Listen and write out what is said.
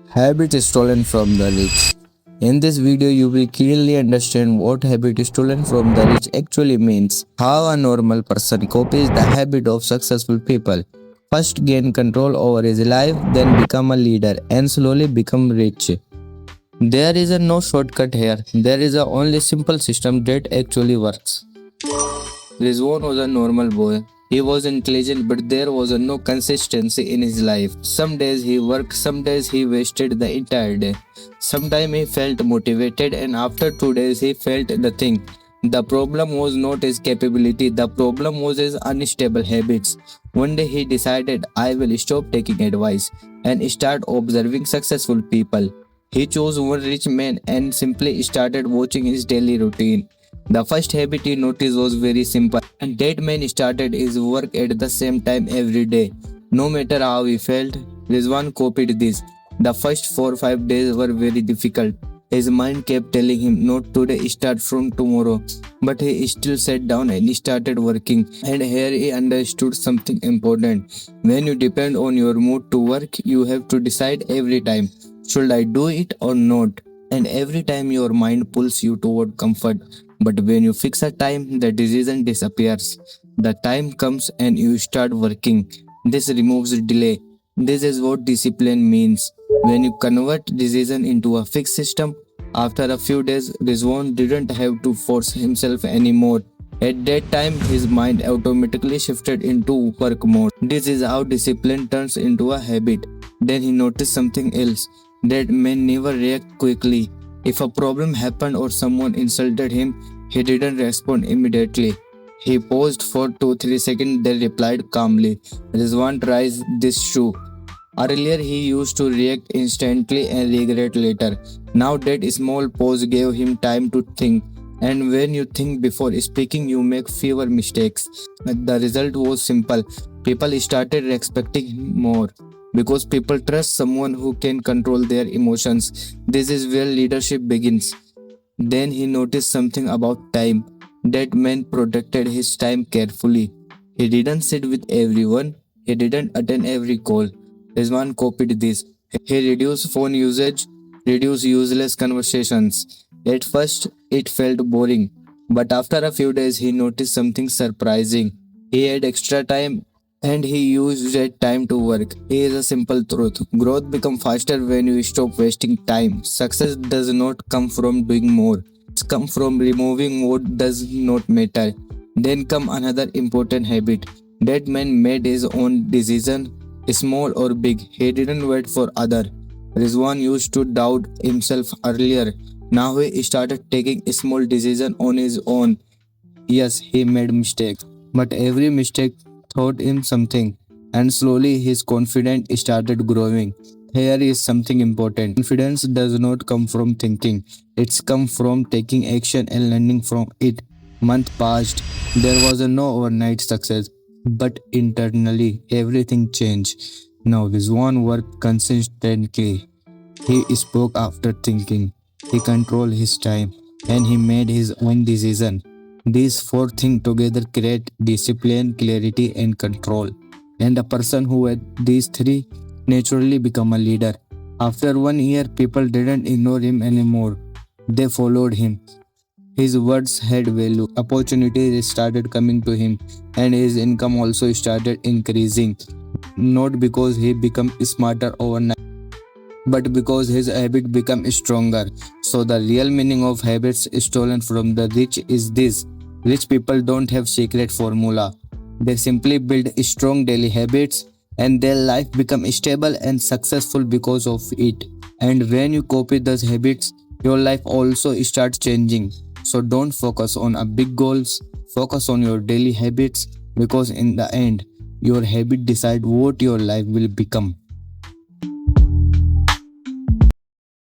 Habit stolen from the rich. In this video, you will clearly understand what habit stolen from the rich actually means, how a normal person copies the habit of successful people. First gain control over his life, then become a leader and slowly become rich. There is a no shortcut here. There is a only simple system that actually works. Rizwan was a normal boy. He was intelligent, but there was no consistency in his life. Some days he worked, some days he wasted the entire day. Sometimes he felt motivated, and after 2 days he felt nothing. The problem was not his capability, the problem was his unstable habits. One day he decided, I will stop taking advice and start observing successful people. He chose one rich man and simply started watching his daily routine. The first habit he noticed was very simple, and that man started his work at the same time every day. No matter how he felt, Rizwan copied this. The first 4 or 5 days were very difficult. His mind kept telling him, not today, start from tomorrow. But he still sat down and started working. And here he understood something important. When you depend on your mood to work, you have to decide every time, should I do it or not? And every time your mind pulls you toward comfort. But when you fix a time, the decision disappears. The time comes and you start working. This removes delay. This is what discipline means. When you convert decision into a fixed system, after a few days, Rizwan didn't have to force himself anymore. At that time, his mind automatically shifted into work mode. This is how discipline turns into a habit. Then he noticed something else. That man never react quickly. If a problem happened or someone insulted him, he didn't respond immediately. He paused for 2-3 seconds, then replied calmly. Rizwan tries this too. Earlier, he used to react instantly and regret later. Now, that small pause gave him time to think. And when you think before speaking, you make fewer mistakes. The result was simple. People started respecting him more because people trust someone who can control their emotions. This is where leadership begins. Then he noticed something about time. That man protected his time carefully. He didn't sit with everyone, he didn't attend every call. Rizwan copied this. He reduced phone usage, reduced useless conversations. At first, it felt boring, but after a few days, he noticed something surprising. He had extra time and he used that time to work. Here is a simple truth. Growth becomes faster when you stop wasting time. Success does not come from doing more. It comes from removing what does not matter. Then come another important habit. That man made his own decision, small or big. He didn't wait for other. Rizwan used to doubt himself earlier. Now he started taking small decisions on his own. Yes, he made mistakes, but every mistake taught him something, and slowly his confidence started growing. Here is something important. Confidence does not come from thinking, it's come from taking action and learning from it. Month passed, there was no overnight success, but internally everything changed. Now Rizwan worked consistently. He spoke after thinking. He controlled his time and he made his own decision. These four things together create discipline, clarity, and control. And a person who had these three naturally become a leader. After 1 year, people didn't ignore him anymore. They followed him. His words had value. Opportunities started coming to him, and his income also started increasing. Not because he became smarter overnight, but because his habit become stronger. So the real meaning of habits stolen from the rich is this. Rich people don't have secret formula. They simply build strong daily habits and their life become stable and successful because of it. And when you copy those habits, your life also starts changing. So don't focus on a big goals, focus on your daily habits because in the end, your habit decide what your life will become.